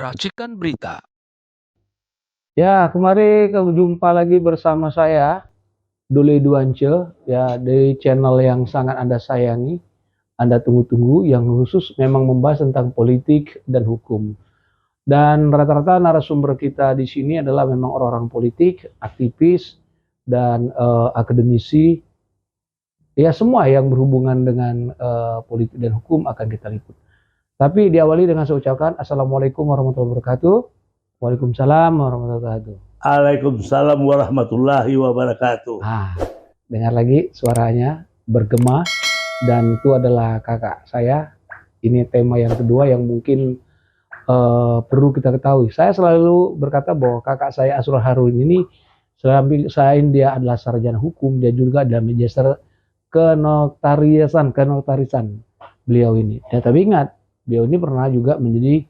Racikan Berita. Ya, kembali jumpa lagi bersama saya, Dole Duance, ya, di channel yang sangat Anda sayangi, Anda tunggu-tunggu, yang khusus memang membahas tentang politik dan hukum. Dan rata-rata narasumber kita di sini adalah memang orang-orang politik, aktivis, dan akademisi, ya semua yang berhubungan dengan politik dan hukum akan kita liput. Tapi diawali dengan saya ucapkan Assalamualaikum warahmatullahi wabarakatuh. Waalaikumsalam warahmatullahi wabarakatuh. Waalaikumsalam warahmatullahi wabarakatuh. Dengar lagi suaranya bergema, dan itu adalah kakak saya. Ini tema yang kedua yang mungkin perlu kita ketahui. Saya selalu berkata bahwa kakak saya Asrul Harun ini, selain dia adalah sarjana hukum, dia juga adalah magister kenotarisan beliau ini. Ya, tapi ingat, beliau ini pernah juga menjadi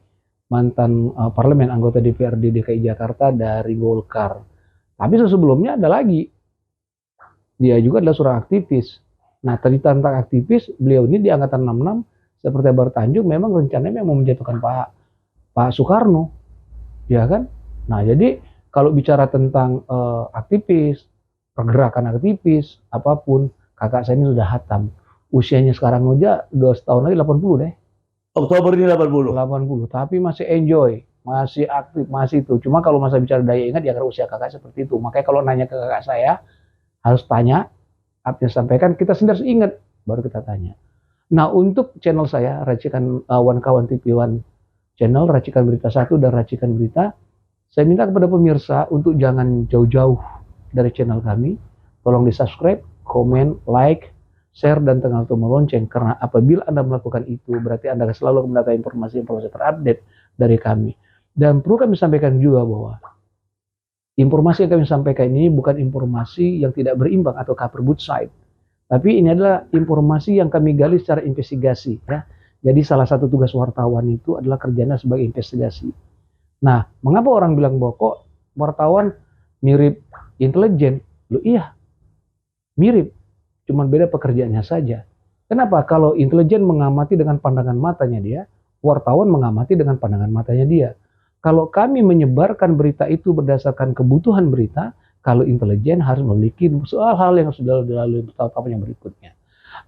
mantan parlemen, anggota DPRD DKI Jakarta dari Golkar. Tapi sebelumnya ada lagi, dia juga adalah seorang aktivis. Nah, cerita tentang aktivis, beliau ini di angkatan 66 seperti Baru Tanjung memang rencananya mau menjatuhkan Pak Soekarno, ya kan? Nah, jadi kalau bicara tentang aktivis, pergerakan aktivis, apapun, kakak saya ini sudah hatam. Usianya sekarang aja 2 tahun lagi 80 deh. Oktober ini 80. Tapi masih enjoy, masih aktif, masih itu. Cuma kalau masa bicara daya ingat ya karena usia kakak seperti itu. Makanya kalau nanya ke kakak saya, harus tanya, apa yang sampaikan, kita sendiri harus ingat, baru kita tanya. Nah, untuk channel saya, Racikan One Kawan TV One channel, Racikan Berita 1 dan Racikan Berita, saya minta kepada pemirsa untuk jangan jauh-jauh dari channel kami. Tolong di subscribe, komen, like, share, dan tekan tombol lonceng, karena apabila Anda melakukan itu berarti Anda akan selalu mendapatkan informasi-informasi terupdate dari kami. Dan perlu kami sampaikan juga bahwa informasi yang kami sampaikan ini bukan informasi yang tidak berimbang atau cover both side, tapi ini adalah informasi yang kami gali secara investigasi, ya. Jadi salah satu tugas wartawan itu adalah kerjanya sebagai investigasi. Nah, mengapa orang bilang bahwa kok wartawan mirip intelijen? Loh, iya, mirip, cuman beda pekerjaannya saja. Kenapa? Kalau intelijen mengamati dengan pandangan matanya dia, wartawan mengamati dengan pandangan matanya dia. Kalau kami menyebarkan berita itu berdasarkan kebutuhan berita, kalau intelijen harus memiliki soal hal yang sudah dilalui tahap yang berikutnya.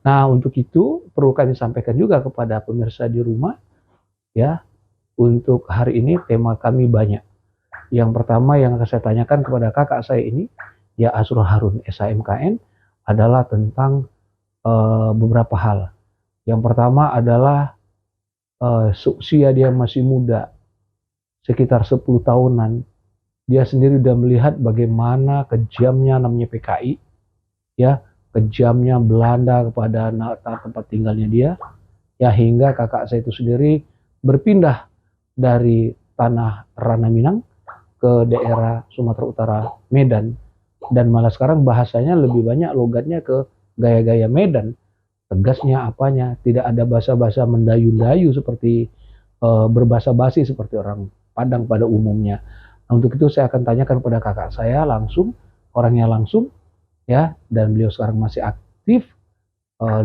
Nah, untuk itu perlu kami sampaikan juga kepada pemirsa di rumah, ya. Untuk hari ini tema kami banyak. Yang pertama yang akan saya tanyakan kepada kakak saya ini, ya Asrul Harun SHMKN, adalah tentang beberapa hal. Yang pertama adalah usia dia masih muda, sekitar 10 tahunan. Dia sendiri sudah melihat bagaimana kejamnya namanya PKI, ya, kejamnya Belanda kepada tempat tinggalnya dia, ya, hingga kakak saya itu sendiri berpindah dari tanah Ranah Minang ke daerah Sumatera Utara, Medan, dan malah sekarang bahasanya lebih banyak logatnya ke gaya-gaya Medan, tegasnya apanya, tidak ada bahasa-bahasa mendayu-dayu seperti berbahasa basi seperti orang Padang pada umumnya. Nah, untuk itu saya akan tanyakan kepada kakak saya langsung, orangnya langsung, ya, dan beliau sekarang masih aktif,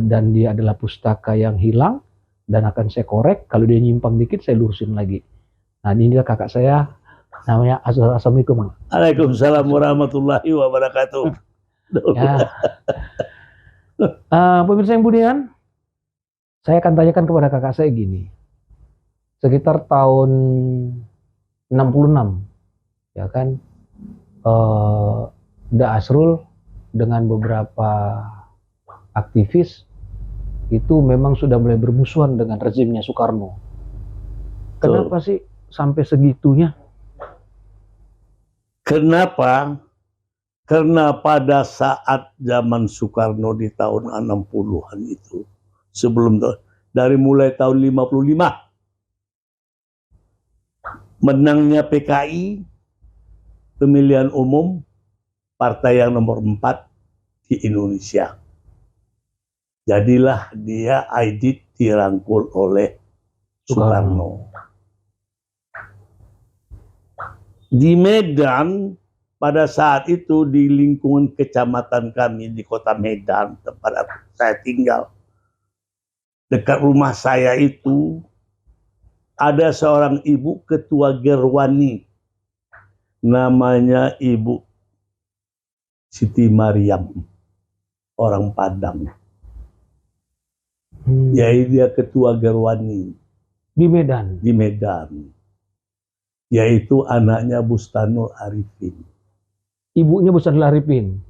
dan dia adalah pustaka yang hilang, dan akan saya korek, kalau dia nyimpang dikit saya lurusin lagi. Nah, inilah kakak saya, namanya Asrul. Assalamualaikum. Waalaikumsalam warahmatullahi wabarakatuh. Ya. Pemirsa yang budian, saya akan tanyakan kepada kakak saya gini. Sekitar tahun 66, ya kan, Asrul dengan beberapa aktivis itu memang sudah mulai bermusuhan dengan rezimnya Soekarno. Kenapa sih sampai segitunya? Kenapa? Karena pada saat zaman Soekarno di tahun 60-an itu, sebelum dari mulai tahun 55, menangnya PKI, pemilihan umum, partai yang nomor 4 di Indonesia. Jadilah dia Aidit dirangkul oleh Soekarno. Di Medan pada saat itu, di lingkungan kecamatan kami di kota Medan, tempat saya tinggal, dekat rumah saya itu ada seorang ibu ketua Gerwani, namanya Ibu Siti Mariam, orang Padang. Yaitu dia ketua Gerwani Di Medan. di Medan. Yaitu anaknya Bustanul Arifin. Ibunya Bustanul Arifin.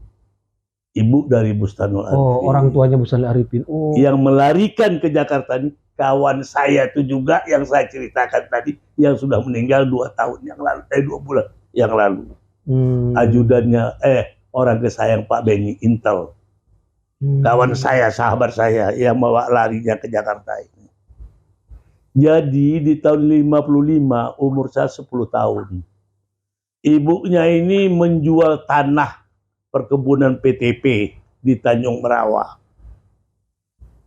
Ibu dari Bustanul Arifin. Oh, orang tuanya Bustanul Arifin. Oh. Yang melarikan ke Jakarta ini kawan saya itu juga yang saya ceritakan tadi, yang sudah meninggal 2 tahun yang lalu, 2 bulan yang lalu. Ajudannya, orang kesayang Pak Benny Intel. Kawan saya, sahabat saya yang bawa larinya ke Jakarta ini. Jadi di tahun 55, umur saya 10 tahun. Ibunya ini menjual tanah perkebunan PTP di Tanjung Merawa.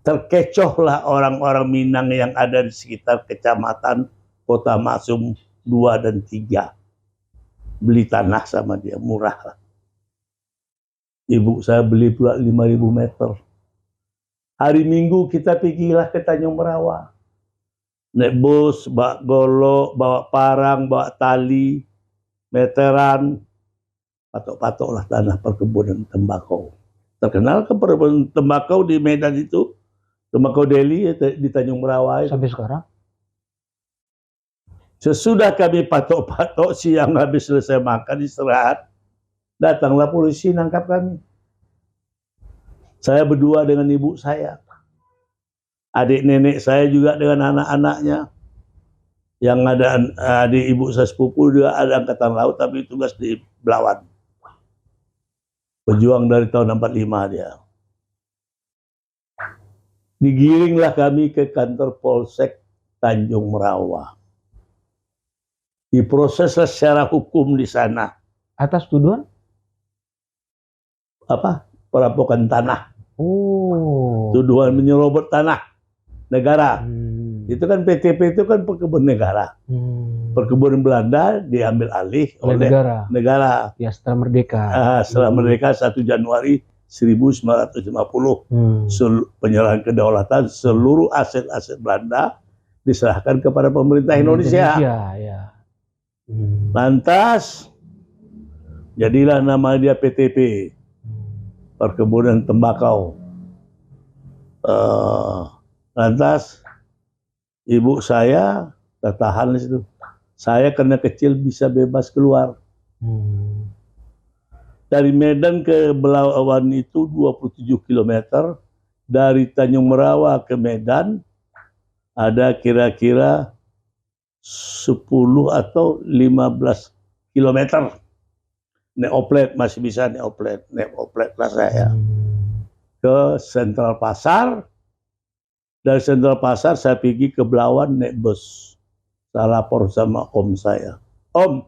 Terkecohlah orang-orang Minang yang ada di sekitar kecamatan Kota Maksum 2 dan 3. Beli tanah sama dia, murah. Ibu saya beli pula 5.000 meter. Hari Minggu kita pergilah ke Tanjung Merawa. Naik bus, bawa golok, bawa parang, bawa tali, meteran. Patok-patoklah tanah perkebunan tembakau. Terkenal ke perkebunan tembakau di Medan itu. Tembakau Deli di Tanjung Merawa. Sampai sekarang? Sesudah kami patok-patok, siang habis selesai makan, istirahat, datanglah polisi nangkap kami. Saya berdua dengan ibu saya. Adik nenek saya juga dengan anak-anaknya. Yang ada adik ibu saya sepupu juga ada angkatan laut, tapi tugas di Belawan. Pejuang dari tahun 45 dia. Digiringlah kami ke kantor Polsek Tanjung Merawa. Diproseslah secara hukum di sana. Atas tuduhan? Perampokan tanah. Oh. Tuduhan menyerobot tanah negara. Itu kan PTP itu kan perkebunan negara. Perkebunan Belanda diambil alih oleh negara. Ya, setelah merdeka. Setelah merdeka 1 Januari 1950. Penyerahan kedaulatan, seluruh aset-aset Belanda diserahkan kepada pemerintah Indonesia. Ya. Lantas jadilah nama dia PTP, Perkebunan Tembakau. Lantas ibu saya tertahan di situ. Saya karena kecil bisa bebas keluar. Dari Medan ke Belawan itu 27 km. Dari Tanjung Merawa ke Medan ada kira-kira 10 atau 15 km. Naik oplet masih bisa naik oplet lah saya. Ke Sentral Pasar. Dari Sentral Pasar saya pergi ke Belawan naik bus. Saya lapor sama om saya. Om,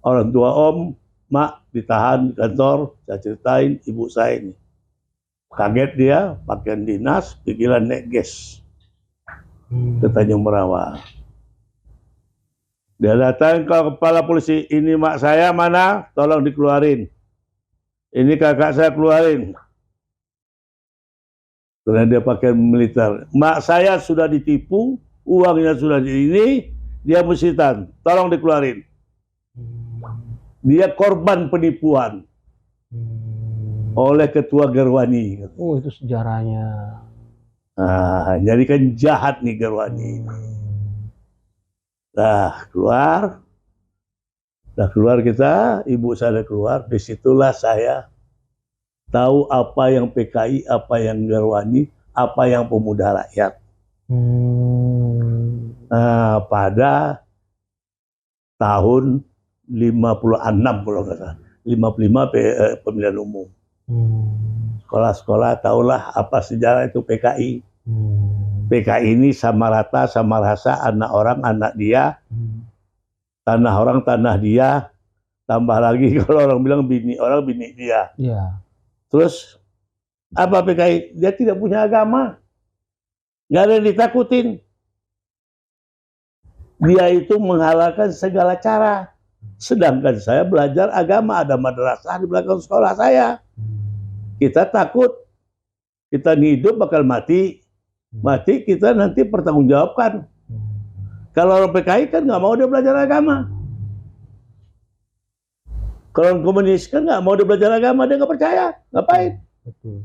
orang tua om, mak ditahan di kantor. Saya ceritain ibu saya ini. Kaget dia, pakaian dinas, pergilah naik gas ke Tanjung Merawa. Dia datang ke kepala polisi, ini mak saya mana? Tolong dikeluarin. Ini kakak saya keluarin. Karena dia pakai militer. Mak saya sudah ditipu, uangnya sudah di ini, dia mesti tahan. Tolong dikeluarin. Dia korban penipuan oleh ketua Gerwani. Oh, itu sejarahnya. Jadi kan jahat nih Gerwani. Keluar kita, ibu saya keluar. Disitulah saya tahu apa yang PKI, apa yang Gerwani, apa yang pemuda rakyat. Pada tahun 56 kalau nggak salah, 55 pemilihan umum. Sekolah-sekolah tahulah apa sejarah itu PKI. PKI ini sama rata, sama rasa, anak orang, anak dia, tanah orang, tanah dia, tambah lagi kalau orang bilang bini orang, bini dia. Ya. Terus apa PKI? Dia tidak punya agama, nggak ada yang ditakutin. Dia itu menghalalkan segala cara. Sedangkan saya belajar agama, ada madrasah di belakang sekolah saya. Kita takut, kita hidup bakal mati. Mati kita nanti pertanggungjawabkan. Kalau orang PKI kan nggak mau dia belajar agama. Kalau orang komunis kan nggak mau dia belajar agama, dia nggak percaya. Ngapain? Betul.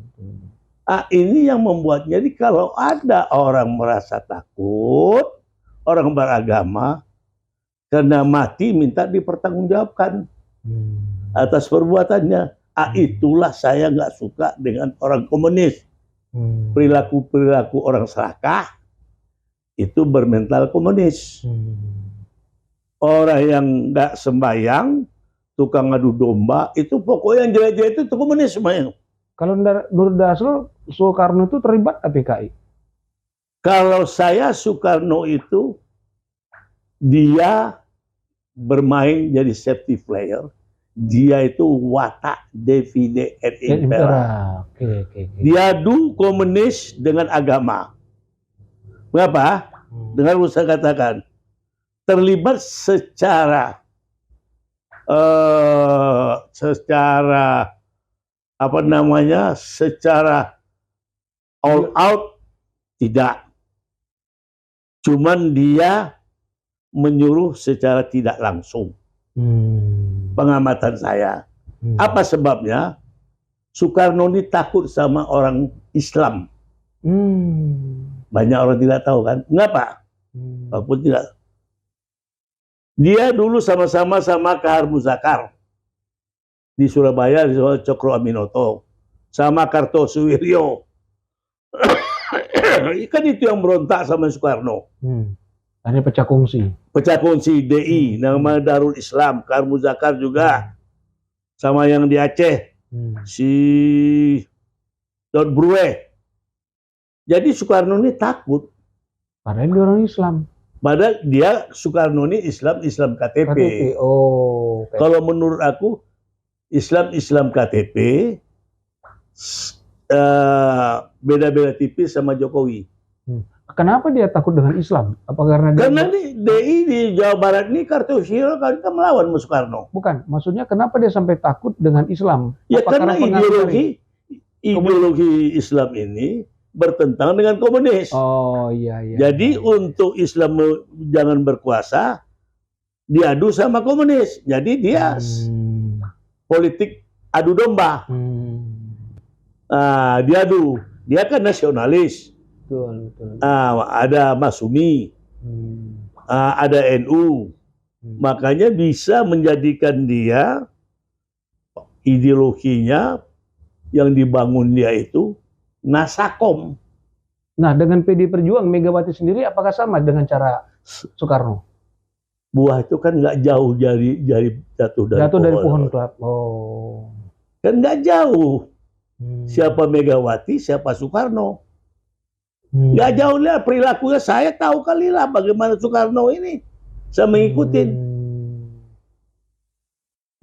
Ini yang membuat, jadi kalau ada orang merasa takut, orang beragama, karena mati minta dipertanggungjawabkan atas perbuatannya. Itulah saya nggak suka dengan orang komunis. Perilaku orang serakah itu bermental komunis. Orang yang nggak sembahyang, tukang adu domba, itu pokoknya yang jelek-jelek itu komunis semuanya. Kalau menurut Dasrul, Soekarno itu terlibat PKI? Kalau saya, Soekarno itu dia bermain jadi safety player. Dia itu watak divide et impera. Dia adu komunis dengan agama. Mengapa? Dengan saya katakan terlibat secara secara all out tidak. Cuman dia menyuruh secara tidak langsung. Pengamatan saya. Apa sebabnya? Soekarno ini takut sama orang Islam. Banyak orang tidak tahu kan. Mengapa? Apapun tidak. Dia dulu sama-sama sama Kahar Muzakar di Surabaya, di Cokro Aminoto, sama Kartosuwiryo. Kan itu yang berontak sama Soekarno. Hanya pecah kongsi. Pecah kongsi DI, nama Darul Islam. Kahar Muzakar juga. Sama yang di Aceh, si Don Brue. Jadi Soekarno ini takut. Padahal dia orang Islam. Padahal dia, Soekarno ini Islam KTP. Oh. Okay. Kalau menurut aku, Islam KTP beda-beda tipis sama Jokowi. Kenapa dia takut dengan Islam? Apa karena nih DI di Jawa Barat ini Kartosuwiryo kan melawan Soekarno. Bukan, maksudnya kenapa dia sampai takut dengan Islam? Ya karena ideologi Islam ini bertentangan dengan komunis. Oh iya. Jadi untuk Islam jangan berkuasa, diadu sama komunis. Jadi dia politik adu domba. Diadu. Dia kan nasionalis. Betul. Ada Masumi, ada NU. Makanya bisa menjadikan dia ideologinya yang dibangun dia itu Nasakom. Nah, dengan PD Perjuangan, Megawati sendiri apakah sama dengan cara Soekarno? Buah itu kan nggak jauh dari jatuh dari pohon kelapa. Oh. Kan nggak jauh. Siapa Megawati, siapa Soekarno. Nggak jauh lah perilakunya. Saya tahu kali lah bagaimana Soekarno ini. Saya mengikutin.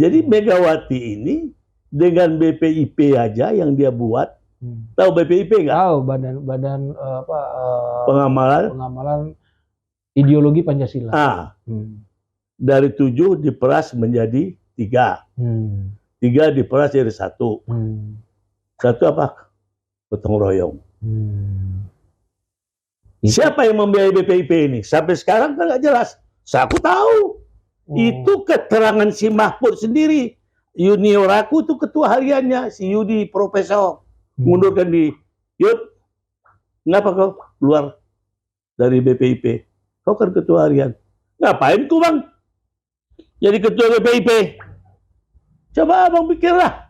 Jadi Megawati ini dengan BPIP aja yang dia buat. Tahu BPIP nggak? Tahu, badan pengamalan ideologi Pancasila. Dari 7 diperas menjadi 3. 3 diperas jadi 1. 1 apa? Gotong royong. Siapa yang membiayai BPIP ini? Sampai sekarang kan nggak jelas. Aku tahu. Itu keterangan si Mahfud sendiri. Junior aku tuh ketua hariannya, si Yudi Profesor. Mundurkan di Yud, kenapa kau keluar dari BPIP? Kau kan ketua harian. Ngapain kau bang jadi ketua BPIP? Coba abang pikirlah.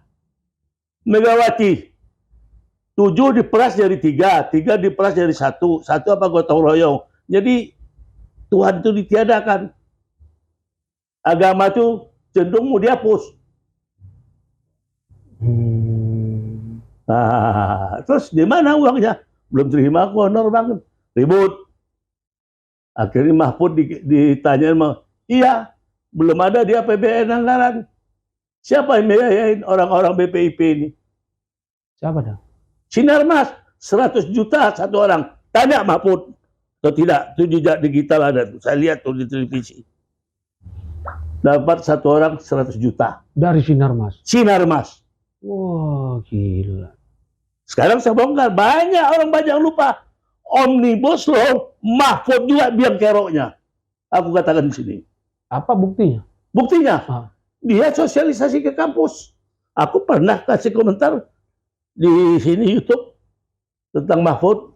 Megawati 7 diperas jadi 3, 3 diperas jadi 1 apa gotong royong. Jadi Tuhan itu ditiadakan. Agama itu cenderung mau dihapus. Terus di mana uangnya? Belum terima aku honor banget. Ribut. Akhirnya Mahfud ditanya, iya, belum ada di APBN anggaran. Siapa yang membiayain orang-orang BPIP ini? Siapa dah? Sinarmas 100 juta satu orang. Tanya Mahfud atau tidak? Itu jejak digital ada tuh. Saya lihat tuh di televisi. Dapat satu orang 100 juta. Dari Sinarmas? Sinarmas. Wah, gila. Sekarang saya bongkar, banyak orang lupa. Omnibus Law, Mahfud juga biang keroknya. Aku katakan di sini. Apa buktinya? Buktinya, Ah. dia sosialisasi ke kampus. Aku pernah kasih komentar di sini YouTube tentang Mahfud.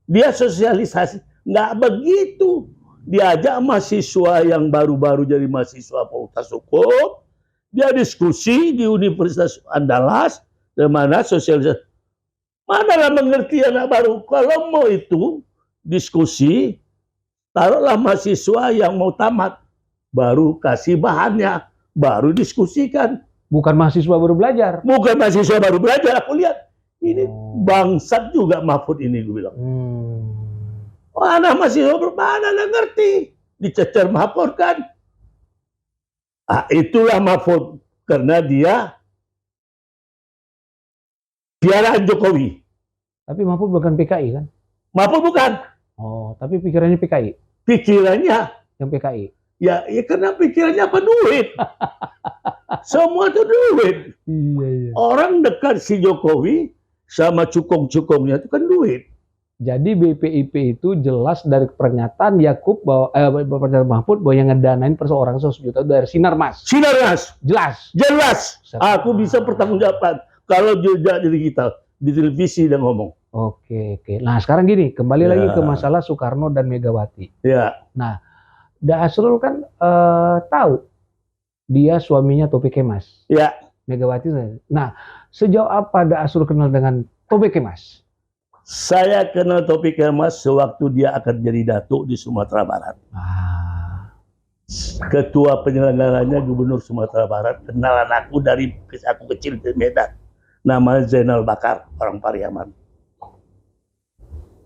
Dia sosialisasi, nggak begitu. Diajak mahasiswa yang baru-baru jadi mahasiswa fakultas hukum, dia diskusi di Universitas Andalas, di mana sosialisasi. Manalah mengerti anak baru. Kalau mau itu diskusi, taruhlah mahasiswa yang mau tamat, baru kasih bahannya, baru diskusikan. Bukan mahasiswa baru belajar. Bukan mahasiswa baru belajar. Aku lihat ini bangsat juga Mahfud ini, gue bilang. Oh, anak mahasiswa mana nggak ngerti, dicecer Mahfud kan? Itulah Mahfud karena dia piaraan Jokowi. Tapi Mahfud bukan PKI kan? Mahfud bukan. Oh, tapi pikirannya PKI. Pikirannya Yang PKI. ya karena pikirannya apa, duit. Semua itu duit. Iya. Orang dekat si Jokowi sama cukong-cukongnya itu kan duit. Jadi BPIP itu jelas dari pernyataan Yakub bahwa pernyataan Mahfud bahwa yang ngedanain perseorangan 100 juta dari Sinarmas. Sinarmas. Jelas. Jelas. Aku bisa pertanggungjawabkan kalau jejak diri kita di televisi dan ngomong. Oke. Nah sekarang gini, kembali lagi ke masalah Soekarno dan Megawati. Ya. Nah, Asrul kan tahu dia suaminya Topik Kemas. Ya. Megawati. Nah, sejauh apa Asrul kenal dengan Topik Kemas? Saya kenal Topik Kemas sewaktu dia akan jadi datuk di Sumatera Barat. Ketua penyelenggaranya Gubernur Sumatera Barat, kenalan aku dari aku kecil di Medan. Namanya Zainal Bakar, orang Pariaman.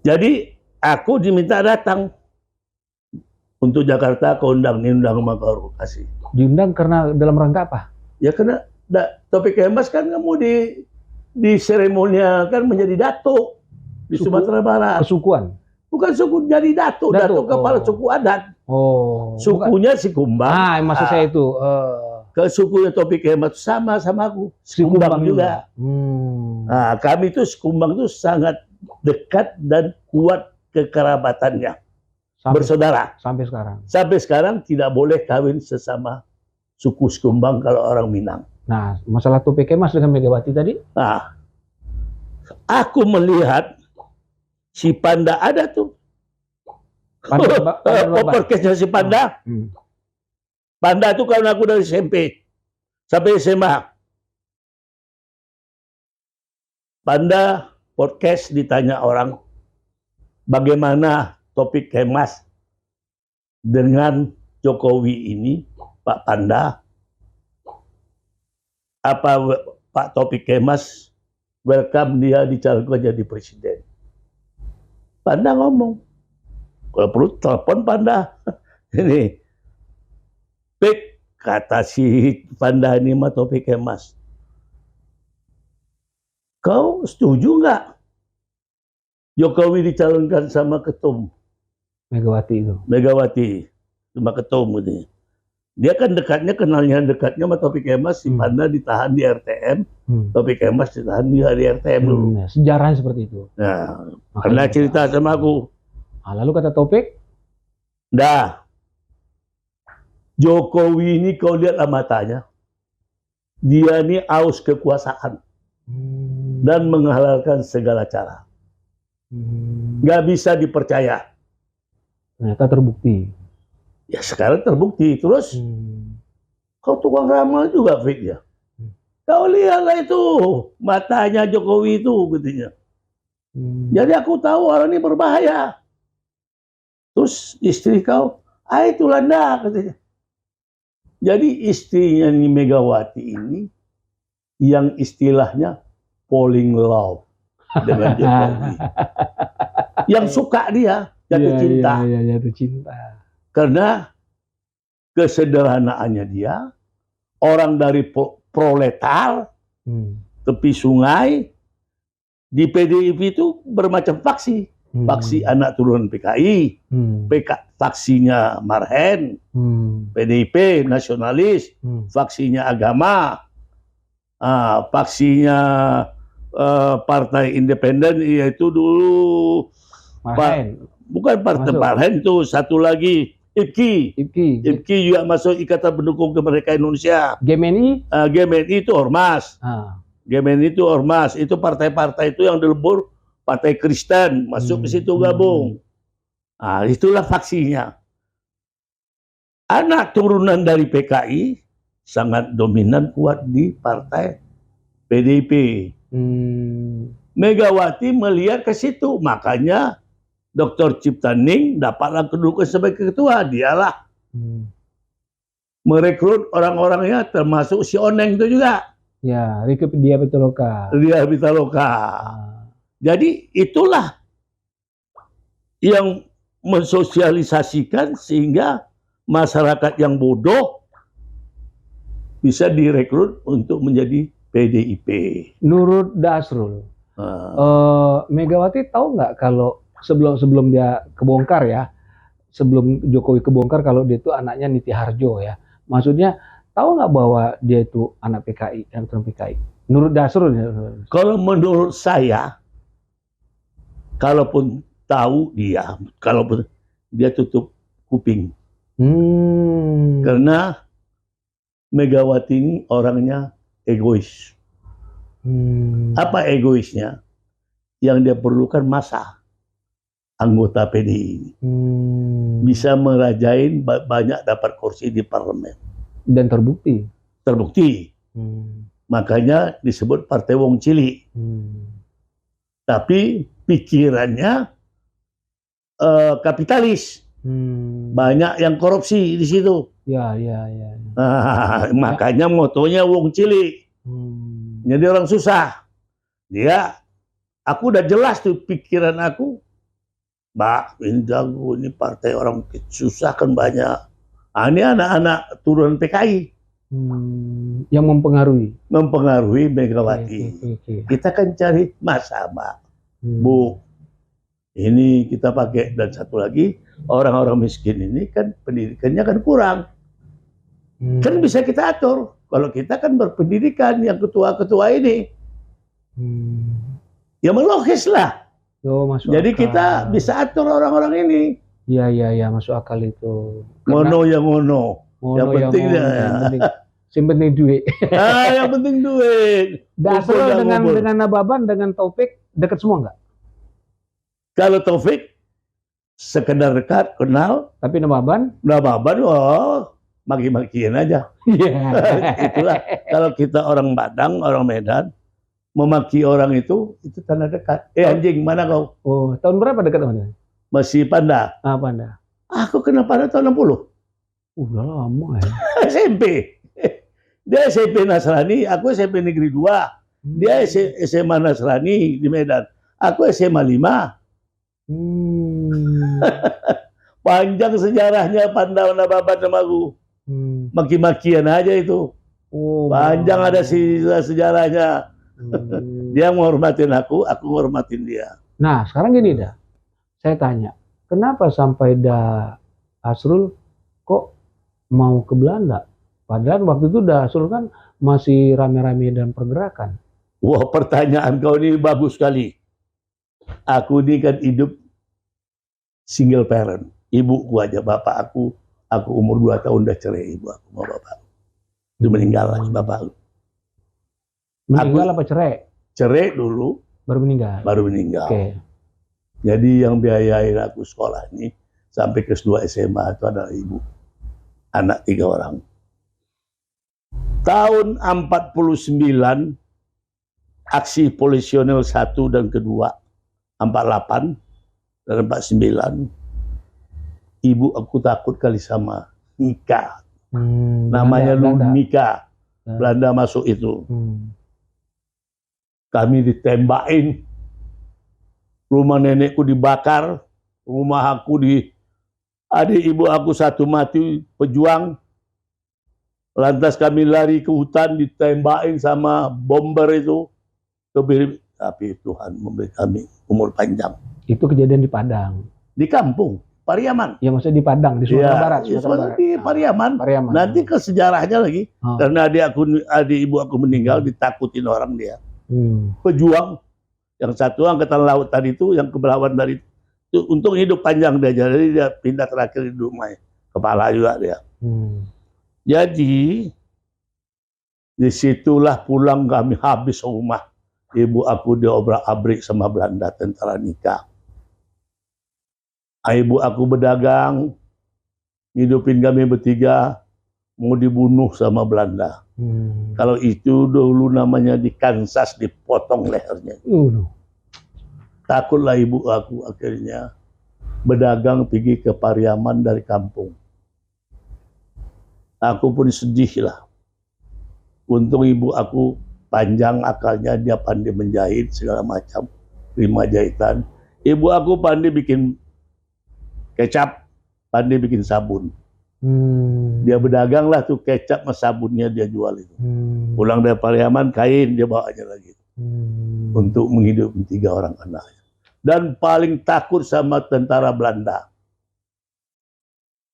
Jadi aku diminta datang untuk Jakarta, keundang sama kasih. Diundang karena dalam rangka apa? Ya karena Topik Kemas kan kamu di seremonial kan menjadi datuk di Sumatera Barat. Kesukuan? Bukan suku, jadi datuk kepala suku adat. Sukunya si Kumbang. Maksud saya itu. Ke sukunya Topik Kemas sama aku. Si Kumbang juga. Nah, kami itu si Kumbang itu sangat dekat dan kuat kekerabatannya. Bersaudara. Sampai sekarang. Sampai sekarang tidak boleh kawin sesama suku Kumbang kalau orang Minang. Nah, masalah Topik Kemas dengan Megawati tadi? Nah, aku melihat si Panda ada tuh. Podcastnya si Panda. Panda tuh karena aku dari SMP sampai SMA. Panda podcast ditanya orang bagaimana Topik Kemas dengan Jokowi ini, Pak Panda. Apa Pak Topik Kemas welcome dia dicalonkan jadi presiden? Panda ngomong, kalau perlu telepon Panda. Ini, Pik, kata si Panda ini sama Topik Kemas. Kau setuju nggak Jokowi dicalonkan sama ketum? Megawati itu. Megawati sama ketum gitu. Dia kan kenalnya dekatnya sama Topik Kemas. Si Panda ditahan di RTM, Topik Kemas ditahan di RTM dulu. Sejarahnya seperti itu. Nah, pernah cerita sama aku. Lalu kata Topik? Jokowi ini kau lihatlah matanya. Dia ini aus kekuasaan. Dan menghalalkan segala cara. Nggak bisa dipercaya. Ternyata terbukti. Ya sekarang terbukti. Terus kau tukang ramal juga, Fik ya. Kau lihatlah itu matanya Jokowi itu, katanya. Jadi aku tahu orang ini berbahaya. Terus istri kau, itulah ndak, katanya. Jadi istrinya ini Megawati ini yang istilahnya falling love dengan Jokowi. Yang suka dia jatuh cinta. Jatuh cinta. Karena kesederhanaannya dia, orang dari proletar, tepi sungai, di PDIP itu bermacam faksi. Faksi anak turunan PKI, faksinya Marhen, PDIP, nasionalis, faksinya agama, faksinya partai independen, yaitu dulu Marhaen. Bukan Partai Masuk. Marhaen itu, satu lagi IPKI. IPKI juga masuk Ikatan Pendukung Kemerdekaan Indonesia. GMNI? GMNI itu ormas. Ah. GMNI itu ormas. Itu partai-partai itu yang dilebur partai Kristen masuk ke situ gabung. Nah, itulah faksinya. Anak turunan dari PKI sangat dominan kuat di partai PDIP. Megawati melihat ke situ, makanya Dr. Ciptaning dapatlah kedudukan sebagai ketua. Dialah merekrut orang-orangnya, termasuk si Oneng itu juga. Ya, Dia Pitaloka. Dia Pitaloka. Jadi itulah yang mensosialisasikan sehingga masyarakat yang bodoh bisa direkrut untuk menjadi PDIP. Nurut Dasrul, Megawati tahu nggak kalau sebelum dia kebongkar ya, sebelum Jokowi kebongkar kalau dia itu anaknya Niti Harjo ya, maksudnya tahu nggak bahwa dia itu anak PKI, anak PKI? Nurut Dasrul ya. Kalau menurut saya, kalaupun tahu dia, kalaupun dia tutup kuping. Karena Megawati ini orangnya egois. Apa egoisnya? Yang dia perlukan massa anggota PDI. Bisa merajain banyak dapat kursi di parlemen. Dan terbukti. Terbukti. Makanya disebut Partai Wong Cilik. Tapi pikirannya kapitalis. Banyak yang korupsi di situ. Ya. Makanya motonya Wong Cilik. Jadi orang susah. Aku udah jelas tuh pikiran aku. Mbak, ini jago, ini partai orang susah kan banyak. Ini anak-anak turunan PKI. Yang mempengaruhi. Mempengaruhi Megawati. Kita kan cari masa, Mbak. Bu, ini kita pakai, dan satu lagi, orang-orang miskin ini kan pendidikannya kan kurang. Kan bisa kita atur. Kalau kita kan berpendidikan, yang ketua-ketua ini. Ya melogis lah. Jadi akal. kita bisa atur orang-orang ini. Iya, masuk akal itu. Mono yang ngono. Yang penting yang penting duit. Yang penting duit. Dasrul dengan Nababan, dengan Taufik dekat semua nggak? Kalau Taufik sekedar dekat, kenal. Tapi Nababan, maki-makian aja. Itulah kalau kita orang Padang, orang Medan, memaki orang itu tanda dekat. Anjing, mana kau? Oh, tahun berapa dekat sama dia? Masih Panda. Panda. Aku kenal Panda tahun 60. Udah lama ya. SMP. Dia SMP Nasrani, aku SMP Negeri 2. Dia SMA Nasrani di Medan. Aku SMA 5. Panjang sejarahnya Panda Nababan sama aku. Maki-makian aja itu. Panjang ada sejarahnya. Dia menghormatin aku menghormatin dia. Nah, sekarang gini dah. Saya tanya, kenapa sampai Dasrul kok mau ke Belanda? Padahal waktu itu Dasrul kan masih rame-rame dan pergerakan. Wah, pertanyaan kau ini bagus sekali. Aku ini kan hidup single parent. Ibuku aja, bapak aku umur 2 tahun udah cerai ibu aku sama bapak. Itu meninggal lah bapak aku. Meninggal apa cerai? Cerai dulu. Baru meninggal? Baru meninggal. Oke. Jadi yang biayain aku sekolah ini sampai kelas 2 SMA itu adalah ibu. Anak 3 orang. Tahun 49, aksi polisional 1 dan kedua, 48 dan 49, ibu aku takut kali sama Nika. Namanya Nika. Belanda masuk itu. Kami ditembakin, rumah nenekku dibakar, rumah aku adik ibu aku satu mati pejuang. Lantas kami lari ke hutan, ditembakin sama bomber itu. Tapi Tuhan memberi kami umur panjang. Itu kejadian di Padang. Di kampung Pariaman. Ya maksudnya di Padang, di Sumatera Barat. Di Pariaman. Nanti ke sejarahnya lagi. Karena adik ibu aku meninggal, ditakutin orang dia. Pejuang. Yang satu angkatan laut tadi itu, yang kebelawan dari Untung hidup panjang dia, jadi dia pindah terakhir di rumah, kepala juga dia. Jadi disitulah pulang kami habis rumah. Ibu aku diobrak-abrik sama Belanda, tentara nikah. Ibu aku berdagang, hidupin kami bertiga, mau dibunuh sama Belanda. Kalau itu dulu namanya di Kansas, dipotong lehernya. Takutlah ibu aku, akhirnya berdagang pergi ke Pariaman dari kampung. Aku pun sedih lah. Untung ibu aku panjang akalnya, dia pandai menjahit segala macam, terima jahitan. Ibu aku pandai bikin kecap, pandai bikin sabun. Dia berdagang lah tuh kecap sama sabunnya dia jual itu. Pulang dari Pariaman, kain dia bawa aja lagi. Untuk menghidupi 3 orang anaknya. Dan paling takut sama tentara Belanda.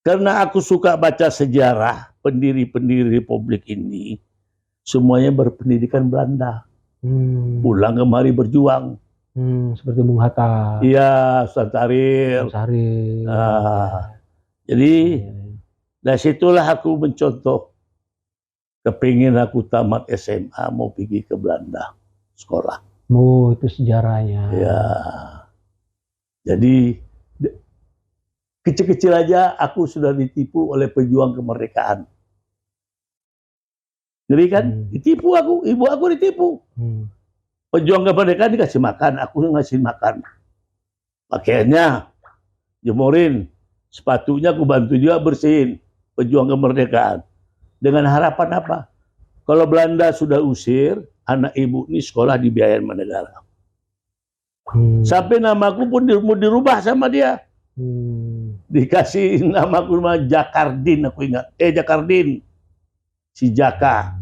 Karena aku suka baca sejarah, pendiri-pendiri Republik ini semuanya berpendidikan Belanda. Pulang kemari berjuang. Seperti Bung Hatta. Iya, Santarir. Jadi dari situlah aku mencontoh. Kepingin aku tamat SMA mau pergi ke Belanda sekolah. Oh, itu sejarahnya. Ya. Jadi kecil-kecil aja aku sudah ditipu oleh pejuang kemerdekaan. Jadi kan ditipu aku, ibu aku ditipu. Pejuang kemerdekaan dikasih makan, aku ngasih makan. Pakaiannya jemurin, sepatunya aku bantu juga bersihin. Pejuang kemerdekaan. Dengan harapan apa? Kalau Belanda sudah usir, anak ibu ini sekolah dibiayain sama negara. Sampai namaku pun mau dirubah sama dia. Dikasih namaku nama Jakardin, aku ingat. Jakardin. Si Jaka.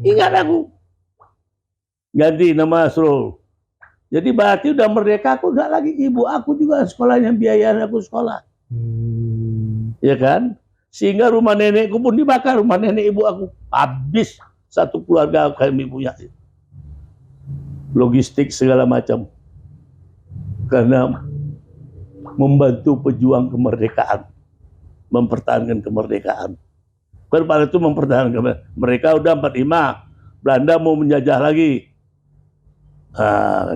Ingat aku. Ganti nama Asrul. Jadi berarti udah merdeka, aku nggak lagi, ibu aku juga sekolahnya biayain aku sekolah. Ya kan? Sehingga rumah nenekku pun dibakar, rumah nenek ibu aku. Habis satu keluarga kami punya. Logistik segala macam. Karena membantu pejuang kemerdekaan. Mempertahankan kemerdekaan. Pada itu mempertahankan. Mereka udah 45. Belanda mau menjajah lagi.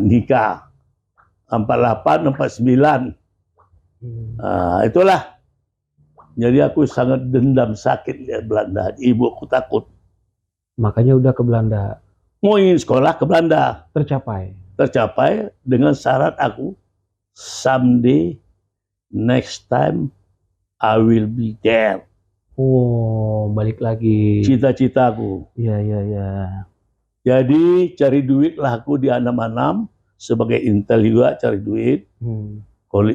Nikah. 48, 49. Itulah. Jadi aku sangat dendam, sakit lihat Belanda. Ibu aku takut. Makanya udah ke Belanda. Mau ingin sekolah ke Belanda. Tercapai. Tercapai dengan syarat aku, someday, next time, I will be there. Oh, balik lagi. Cita-citaku. Iya. Jadi cari duit lah aku di Anam-Anam. Sebagai intel juga cari duit.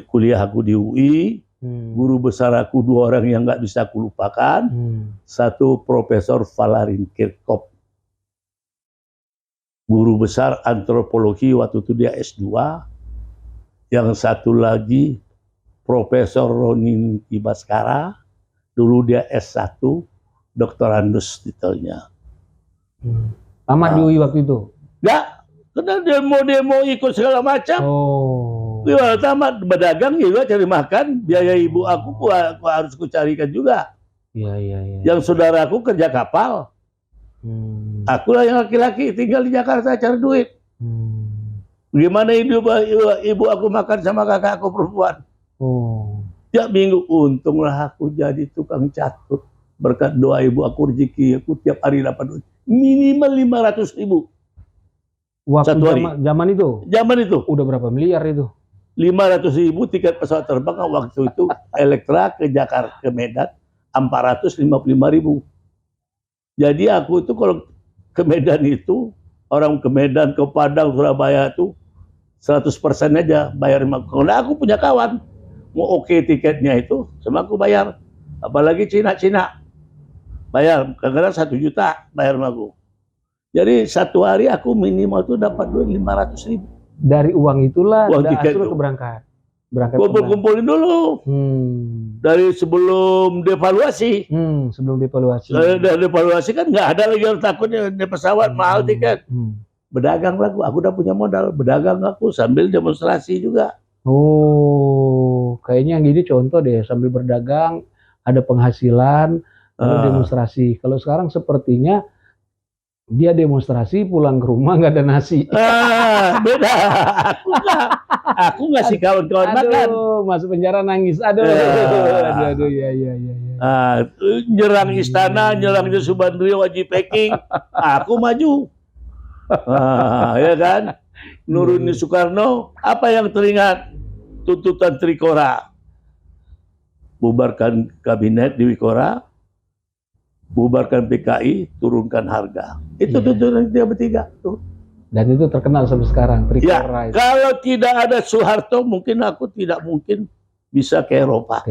Kuliah aku di UI. Guru besar aku 2 orang yang nggak bisa aku lupakan. Satu Profesor Valarin Kirchhoff, guru besar antropologi waktu itu dia S2. Yang satu lagi Profesor Ronin Ibaskara, dulu dia S1, doktorandus titelnya. Tamat di UI waktu itu? Nggak, karena demo ikut segala macam. Ya, tamat berdagang juga, cari makan, biaya ibu aku harus kucarikan juga. Iya. Yang saudaraku kerja kapal. Aku lah yang laki-laki tinggal di Jakarta cari duit. Gimana ibu aku makan sama kakak aku perempuan. Tiap minggu untunglah aku jadi tukang catut. Berkat doa ibu aku rezeki, aku tiap hari dapat duit. Minimal 500.000. Waktu satu hari. Zaman itu? Zaman itu. Udah berapa miliar itu? 500.000 tiket pesawat terbang waktu itu Elektra ke Jakarta ke Medan 455.000. Jadi aku itu kalau ke Medan itu, orang ke Medan, ke Padang, Surabaya itu 100% aja bayar. Karena aku punya kawan mau oke tiketnya itu sama aku bayar. Apalagi Cina bayar, kadang-kadang 1 juta bayar sama aku. Jadi satu hari aku minimal tuh dapat duit 500.000. Dari uang itulah uang tiket itu berangkat kumpulin dulu. Dari sebelum devaluasi. Sebelum devaluasi. Devaluasi kan nggak ada lagi yang takutnya di pesawat mahal tiket. Berdagang lah aku udah punya modal. Berdagang aku sambil demonstrasi juga. Oh, kayaknya yang gini contoh deh, sambil berdagang, ada penghasilan, lalu Ah. demonstrasi. Kalau sekarang sepertinya dia demonstrasi, pulang ke rumah nggak ada nasi. Beda. Aku ngasih kawan-kawan makan. Aduh, masuk penjara nangis. Aduh, Ya. aduh, ya, ya, ya, ya. Nyerang istana, nyerang Subandrio, Haji Peking, aku maju. Ya kan? Nurunin Soekarno, apa yang teringat? Tuntutan Trikora. Bubarkan kabinet di Wikora, bubarkan PKI, turunkan harga. Itu tuntutan dia bertiga tuh. Dan itu terkenal sampai sekarang, Trikora. Ya, kalau tidak ada Soeharto, mungkin aku tidak mungkin bisa ke Eropa.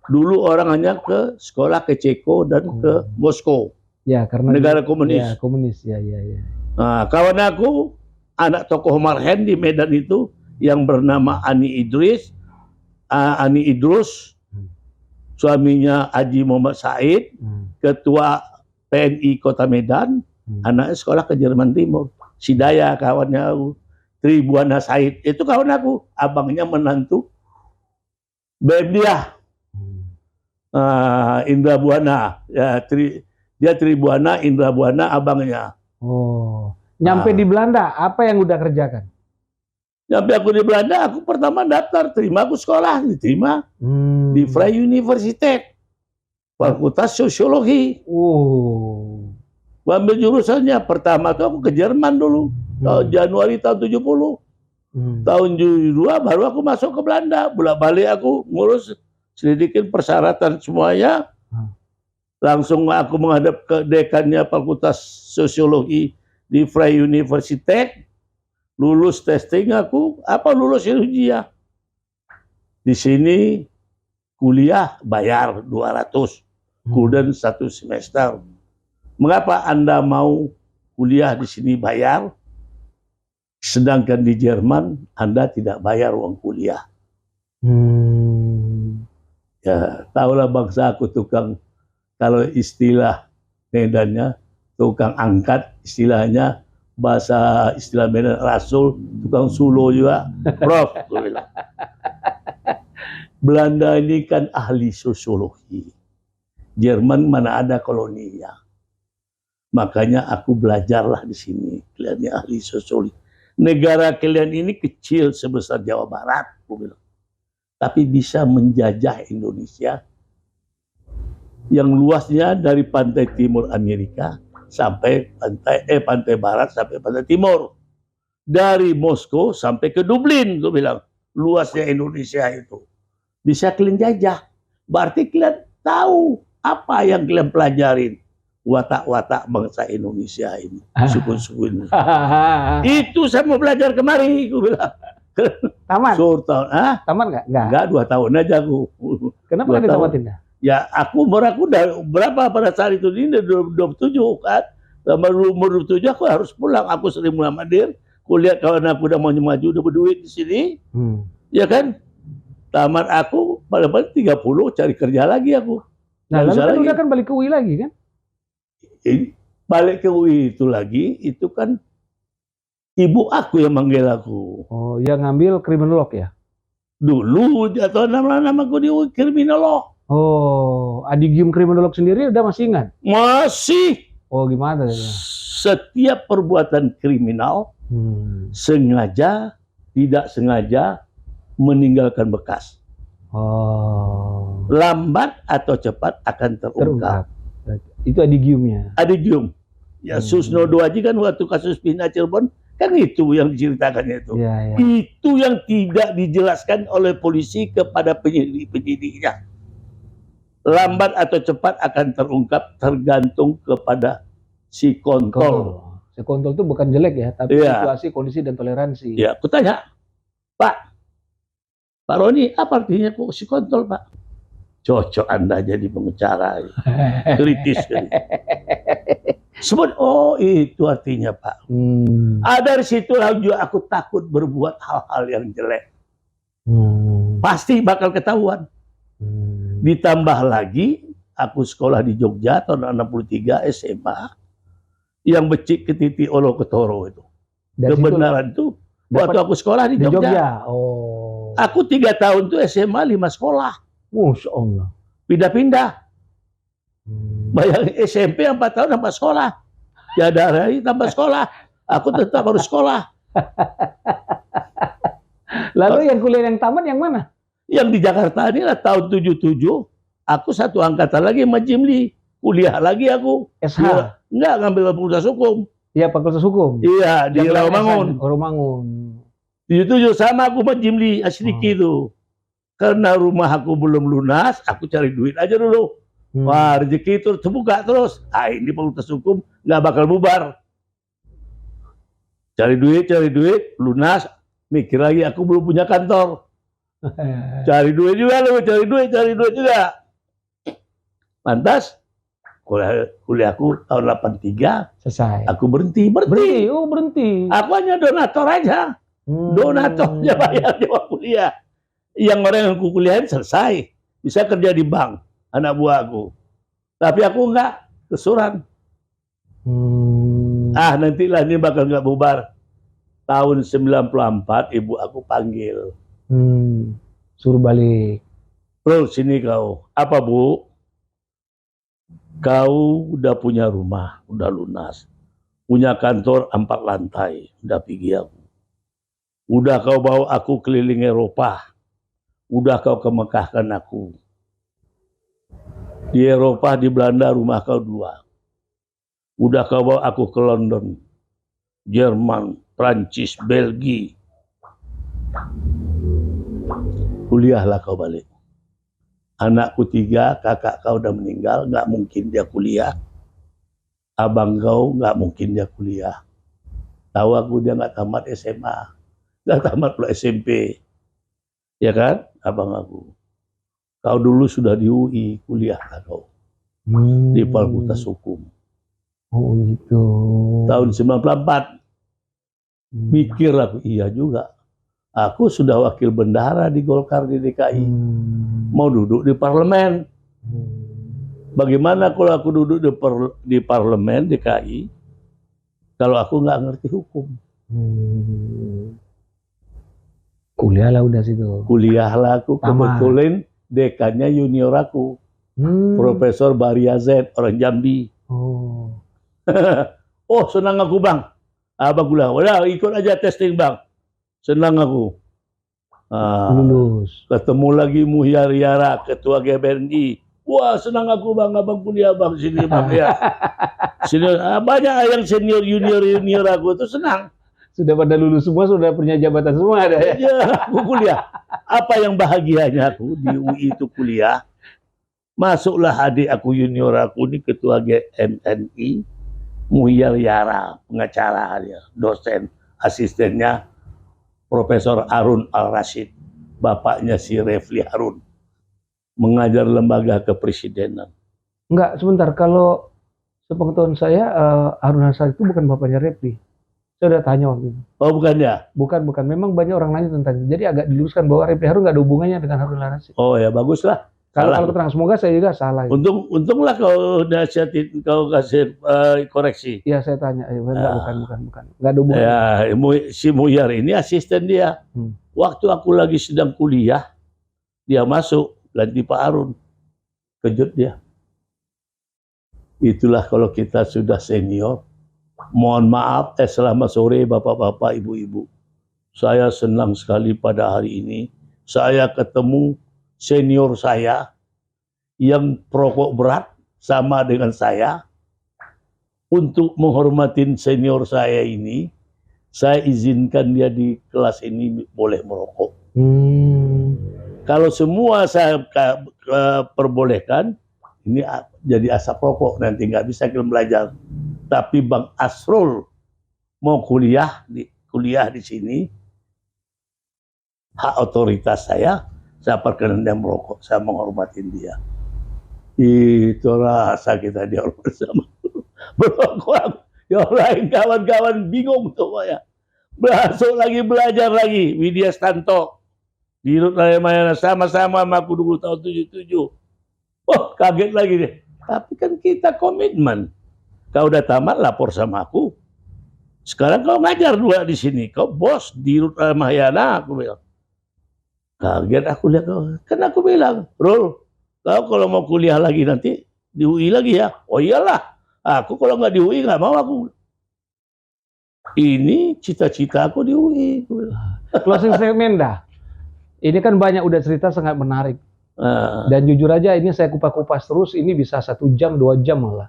Dulu orang hanya ke sekolah ke Ceko dan ke Moskow. Ya, karena negara komunis. Ya, komunis. Ya. Nah, kawan aku, anak tokoh Marhen di Medan itu, yang bernama Ani Idrus, suaminya Haji Muhammad Said, ketua PNI Kota Medan, anaknya sekolah ke Jerman Timur. Sidaya kawannya aku, Tribuana Said, itu kawan aku, abangnya menantu BM dia, Indra Buana, ya, dia Tribuana, Indra Buana abangnya. Oh, nyampe di Belanda, apa yang udah kerjakan? Nyampe aku di Belanda, aku pertama daftar, terima aku sekolah, diterima di Vrije Universiteit, Fakultas Sosiologi. Ambil jurusannya, pertama tuh aku ke Jerman dulu, Januari tahun 70. Tahun 72 baru aku masuk ke Belanda, bolak-balik aku ngurus, selidikin persyaratan semuanya. Langsung aku menghadap ke dekannya Fakultas Sosiologi di Vrije Universiteit. Lulus testing aku, lulus ujian. Di sini kuliah bayar 200, kemudian 1 semester. Mengapa Anda mau kuliah di sini bayar, sedangkan di Jerman Anda tidak bayar uang kuliah? Ya, tahulah bangsa aku tukang, kalau istilah Medannya tukang angkat, istilahnya bahasa istilah Medan Rasul, tukang sulo juga, Prof. Belanda ini kan ahli sosiologi. Jerman mana ada koloninya. Makanya aku belajarlah di sini. Kalian ahli sosiologi. Negara kalian ini kecil sebesar Jawa Barat, aku bilang. Tapi bisa menjajah Indonesia yang luasnya dari pantai timur Amerika sampai pantai barat sampai pantai timur. Dari Moskow sampai ke Dublin, gue bilang. Luasnya Indonesia itu. Bisa kalian jajah. Berarti kalian tahu apa yang kalian pelajarin. Watak-watak bangsa Indonesia ini, suku-suku ini. Itu saya mau belajar kemari, gue bilang. Taman? Taman nggak? Nggak, 2 tahun aja aku. Kenapa nggak ditamatin? Ya, umur aku udah berapa pada saat itu, ini 27 kan. Umur 27 aku harus pulang. Aku sering Muhammadiyah. Aku lihat kawan aku udah mau maju, udah berduit di sini. Ya kan? Tamat aku, paling 30, cari kerja lagi aku. Nah, lalu kan udah kan balik ke UI lagi kan? Balik ke UI itu lagi, itu kan ibu aku yang manggil aku. Oh, yang ngambil kriminolog ya? Dulu jatuh nama aku di UI kriminolog. Oh, adigium kriminolog sendiri udah masih ingat? Masih. Oh, gimana? Setiap perbuatan kriminal, sengaja, tidak sengaja, meninggalkan bekas. Oh. Lambat atau cepat akan terungkap. Itu adigiumnya. Adigium. Ya, Susno Doaji kan waktu kasus Pina Cirebon, kan itu yang diceritakannya itu. Ya. Itu yang tidak dijelaskan oleh polisi kepada penyidiknya. Lambat atau cepat akan terungkap, tergantung kepada si kontrol. Si kontrol itu bukan jelek ya, tapi situasi, kondisi, dan toleransi. Ya, aku tanya, Pak Roni, apa artinya kok si kontrol, Pak? Cocok Anda jadi pengacara. Kritis. Sebut, oh itu artinya, Pak. Dari situ juga aku takut berbuat hal-hal yang jelek. Pasti bakal ketahuan. Ditambah lagi, aku sekolah di Jogja tahun 63 SMA, yang becik ke titik Olo Ketoro itu. Kebenaran itu, waktu aku sekolah di Jogja. Oh. Aku 3 tahun tuh SMA 5 sekolah. Masya Allah. Pindah-pindah. Bayangin SMP 4 tahun 4 sekolah. Tiada hari tambah sekolah. Aku tetap harus sekolah. Lalu yang kuliah yang tamat yang mana? Yang di Jakarta ini lah tahun 77. Aku satu angkatan lagi sama Jimli. Kuliah lagi aku. SH? Enggak, ngambil fakultas hukum. Iya, fakultas hukum. Iya, di Rawamangun. Rawamangun. 77 sama aku sama Jimli Asriki itu. Karena rumah aku belum lunas, aku cari duit aja dulu. Wah, rezeki itu terbuka terus. Ah, ini fakultas hukum nggak bakal bubar. Cari duit, lunas. Mikir lagi, aku belum punya kantor. Cari duit juga loh, cari duit juga. Lantas, kuliahku tahun 83. Selesai. Aku berhenti. Oh, berhenti. Aku hanya donator aja. Donator aja bayar jawab kuliah. Yang orang yang aku kuliahin selesai. Bisa kerja di bank, anak buahku. Tapi aku enggak, kesuran. Nantilah ini bakal nggak bubar. Tahun 94 ibu aku panggil. Suruh balik. Bro, sini kau. Apa, Bu? Kau udah punya rumah, udah lunas. Punya kantor 4 lantai, udah pergi aku. Udah kau bawa aku keliling Eropa. Udah kau kemekahkan aku. Di Eropa, di Belanda rumah kau 2. Udah kau bawa aku ke London, Jerman, Prancis, Belgia. Kuliahlah kau balik. Anakku 3, kakak kau udah meninggal, nggak mungkin dia kuliah. Abang kau nggak mungkin dia kuliah. Tahu aku dia nggak tamat SMA, nggak tamat pula SMP, ya kan, abang aku. Kau dulu sudah di UI, kuliahlah kau di Fakultas Hukum. Oh gitu. Tahun 94. Mikir aku, iya juga. Aku sudah wakil bendahara di Golkar di DKI. Mau duduk di parlemen. Bagaimana kalau aku duduk di parlemen DKI kalau aku nggak ngerti hukum? Kuliahlah udah situ. Kuliahlah aku, kebetulan dekannya junior aku. Profesor Baria Z, orang Jambi. Oh, senang aku, Bang. Abang kuliah, udah ikut aja testing, Bang. Senang aku. Lulus. Ketemu lagi Muhyar Yara, ketua GBNI. Wah, senang aku, Bang. Abang kuliah, Bang. Sini, Bang. Ya. Sini, banyak yang senior, junior aku itu senang. Sudah pada lulus semua, sudah punya jabatan semua ada ya? Ya, aku kuliah. Apa yang bahagianya aku di UI itu kuliah. Masuklah adik aku, junior aku, ini ketua GMNI. Muhyar Yara, pengacara dia, dosen, asistennya Profesor Harun Al-Rashid, bapaknya si Refli Harun, mengajar lembaga kepresidenan. Enggak, sebentar, kalau sepengetahuan saya Harun Al-Rashid itu bukan bapaknya Refli. Saya udah tanya waktu itu. Oh, bukan ya? Bukan. Memang banyak orang nanya tentang itu. Jadi agak diluruskan bahwa Refli Harun nggak ada hubungannya dengan Harun Al-Rashid. Oh ya, baguslah. Kalau terang, semoga saya juga salah. Untunglah kau nasihatin, kau kasih koreksi. Iya, saya tanya. Bukan. Nggak ada hubungan. Ya, si Muhyar ini asisten dia. Waktu aku lagi sedang kuliah, dia masuk ganti Pak Harun. Kejut dia. Itulah kalau kita sudah senior. Mohon maaf, selamat sore bapak-bapak, ibu-ibu. Saya senang sekali pada hari ini. Saya ketemu senior saya yang perokok berat sama dengan saya. Untuk menghormatin senior saya ini, saya izinkan dia di kelas ini boleh merokok. Kalau semua saya perbolehkan, ini jadi asap rokok, nanti nggak bisa kita belajar. Tapi Bang Asrul mau kuliah di sini, hak otoritas saya perkenan dia merokok, saya menghormatin dia. Itu rasa kita dihormat sama berokok. Yang lain kawan-kawan bingung semuanya. Masuk lagi, belajar lagi. Widya Stanto di Ramayana sama-sama sama aku dulu tahun 77. Oh, kaget lagi deh. Tapi kan kita komitmen. Kau udah tamat, lapor sama aku. Sekarang kau ngajar 2 di sini. Kau bos di Ramayana, aku bilang. Kaget aku lihat, kan aku bilang, Rul, kau kalau mau kuliah lagi nanti di UI lagi ya. Oh iyalah, aku kalau nggak di UI nggak mau aku. Ini cita-cita aku di UI. Closing statement dah. Ini kan banyak udah cerita sangat menarik. Dan jujur aja ini saya kupas-kupas terus, ini bisa 1 jam, 2 jam malah.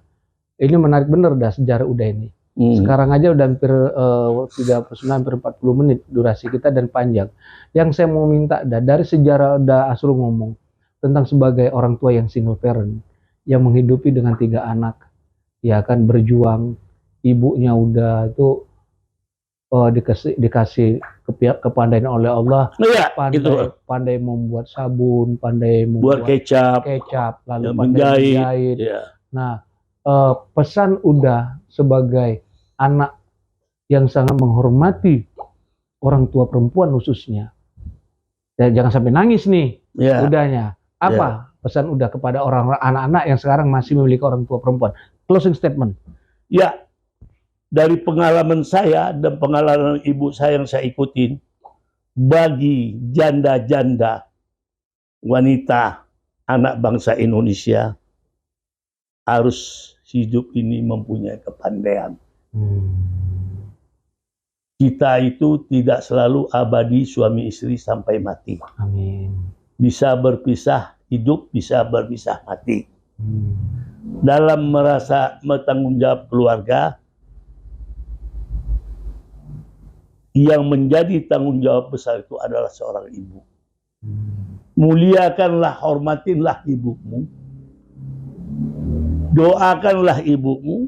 Ini menarik bener dah sejarah udah ini. Sekarang aja udah hampir 39, hampir 40 menit durasi kita dan panjang. Yang saya mau minta dari sejarah udah Asrul ngomong tentang sebagai orang tua yang single parent, yang menghidupi dengan 3 anak, ya kan berjuang, ibunya udah itu dikasih kepandaian oleh Allah, pandai membuat sabun, pandai membuat kecap, lalu pandai menjahit. Nah, pesan udah sebagai anak yang sangat menghormati orang tua perempuan khususnya. Dan jangan sampai nangis nih, udahnya. Apa pesan udah kepada orang anak-anak yang sekarang masih memiliki orang tua perempuan? Closing statement. Ya, dari pengalaman saya dan pengalaman ibu saya yang saya ikutin, bagi janda-janda wanita anak bangsa Indonesia harus hidup ini mempunyai kepandaian. Kita itu tidak selalu abadi suami istri sampai mati. Amin. Bisa berpisah hidup, bisa berpisah mati. Dalam merasa bertanggung jawab keluarga, yang menjadi tanggung jawab besar itu adalah seorang ibu. Muliakanlah, hormatinlah ibumu. Doakanlah ibumu.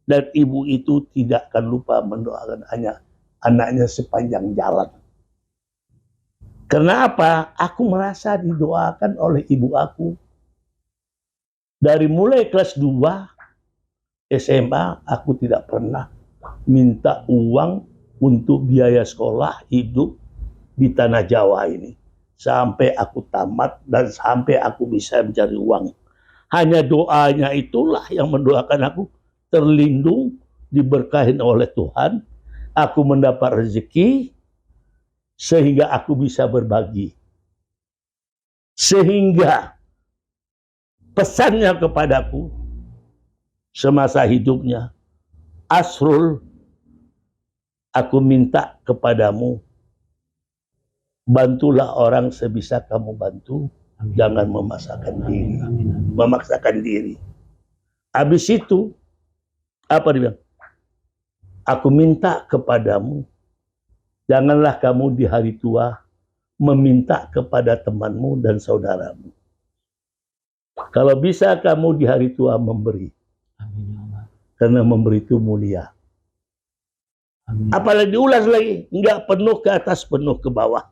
Dan ibu itu tidak akan lupa mendoakan anaknya sepanjang jalan. Karena apa? Aku merasa didoakan oleh ibu aku. Dari mulai kelas 2 SMA, aku tidak pernah minta uang untuk biaya sekolah hidup di tanah Jawa ini. Sampai aku tamat dan sampai aku bisa mencari uang. Hanya doanya itulah yang mendoakan aku terlindung, diberkahin oleh Tuhan. Aku mendapat rezeki sehingga aku bisa berbagi. Sehingga pesannya kepadaku semasa hidupnya, Asrul, aku minta kepadamu, bantulah orang sebisa kamu bantu. Amin. Jangan memaksakan diri. Memaksakan diri. Habis itu, apa dia bilang? Aku minta kepadamu, janganlah kamu di hari tua meminta kepada temanmu dan saudaramu. Kalau bisa kamu di hari tua memberi. Amin. Karena memberi itu mulia. Amin. Apalagi diulas lagi, enggak penuh ke atas, penuh ke bawah.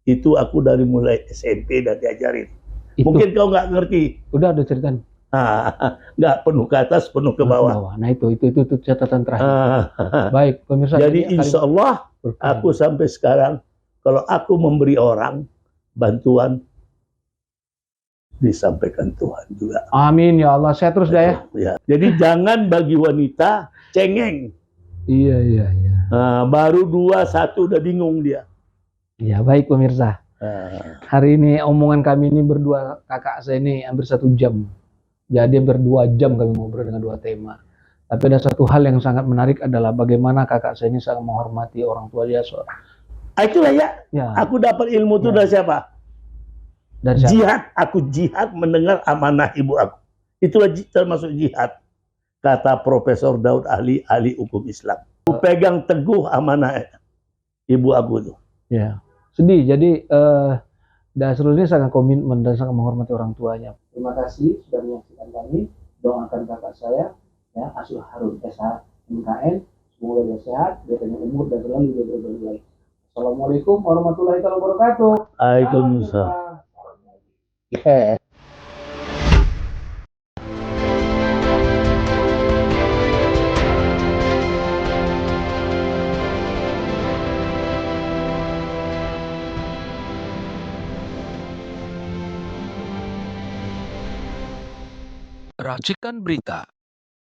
Itu aku dari mulai SMP dan diajarin. Itu. Mungkin kau nggak ngerti. Udah ceritain. Nggak penuh ke atas, penuh ke bawah. Nah itu catatan terakhir. Baik pemirsa. Jadi insya Allah aku sampai sekarang kalau aku memberi orang bantuan disampaikan Tuhan juga. Amin ya Allah. Saya terus dah ya. Jadi jangan bagi wanita cengeng. Iya. Baru 2-1 udah bingung dia. Ya baik pemirsa. Hari ini omongan kami ini berdua kakak saya ini hampir 1 jam. Jadi hampir 2 jam kami ngobrol dengan 2 tema. Tapi ada satu hal yang sangat menarik adalah bagaimana kakak saya ini sangat menghormati orang tua dia. Itulah ya. Aku dapat ilmu itu dari siapa? Dari siapa? Jihad. Aku jihad mendengar amanah ibu aku. Itulah termasuk jihad. Kata Profesor Daud ahli hukum Islam. Aku pegang teguh amanah ibu aku itu. Ya. Sedih. Jadi Asrul ini sangat komitmen dan sangat menghormati orang tuanya. Terima kasih sudah menyaksikan kami. Doakan kakak saya, ya, Asrul Harun SH MKN. Semoga dia sehat, dia panjang umur dan selalu dia berbaik. Assalamualaikum warahmatullahi wabarakatuh. Waalaikumsalam. Racikan Berita